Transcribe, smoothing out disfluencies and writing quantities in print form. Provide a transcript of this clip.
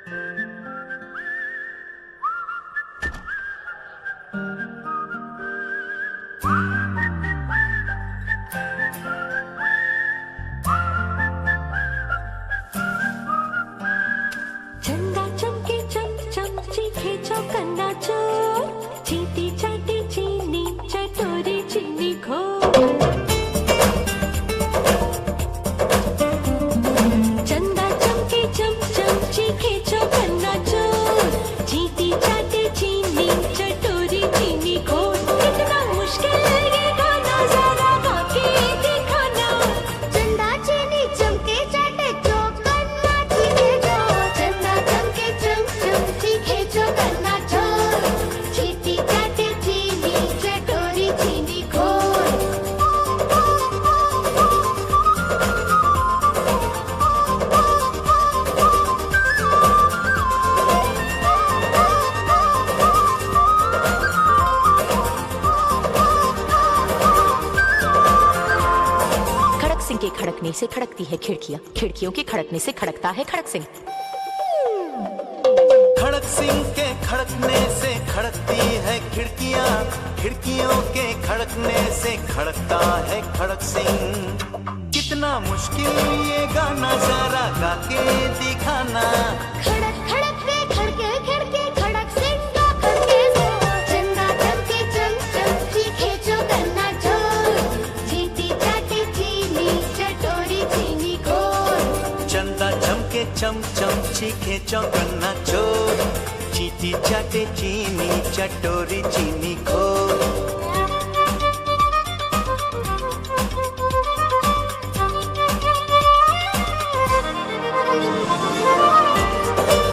चंदा चमके चम चम चीखे चौकन्ना चोर, चींटी चाटी चीनी चटोरी चीनी घोर। चंदा चमके चम चम चीखे चौकन्ना चोर, चींटी चाटी चीनी चटोरी चीनी घोर। कितना मुश्किल ये गाना, जरा गा के दिखाना। चंदा चीनी चमके चाटे चौकन्ना चीखे चोर, चंदा चमके चम चम चीखे चौकन्ना चोर, चींटी चाटे चीनी चटोरी चीनी घोर। खड़क सिंह के खड़कने से खड़कती है खिड़कियां, खिड़कियों के खड़कने से खड़कता है खड़क सिंह। खड़क सिंह के खड़कने से खड़कती है खिड़कियां, खिड़कियों के खड़कने से खड़कता है खड़क सिंह। कितना मुश्किल ये गाना, जरा गा के दिखाना। खड़क खड़क के खड़के खिड़के खड़क सिंह का खड़के जोर, चंदा चमके चम चम चीखे चौकन्ना चोर, चींटी चाटे चीनी चटोरी चीनी घोर। चंदा चमके चम चम चीखे चौकन्ना चोर, चींटी चाटे चीनी चटोरी चीनी घोर।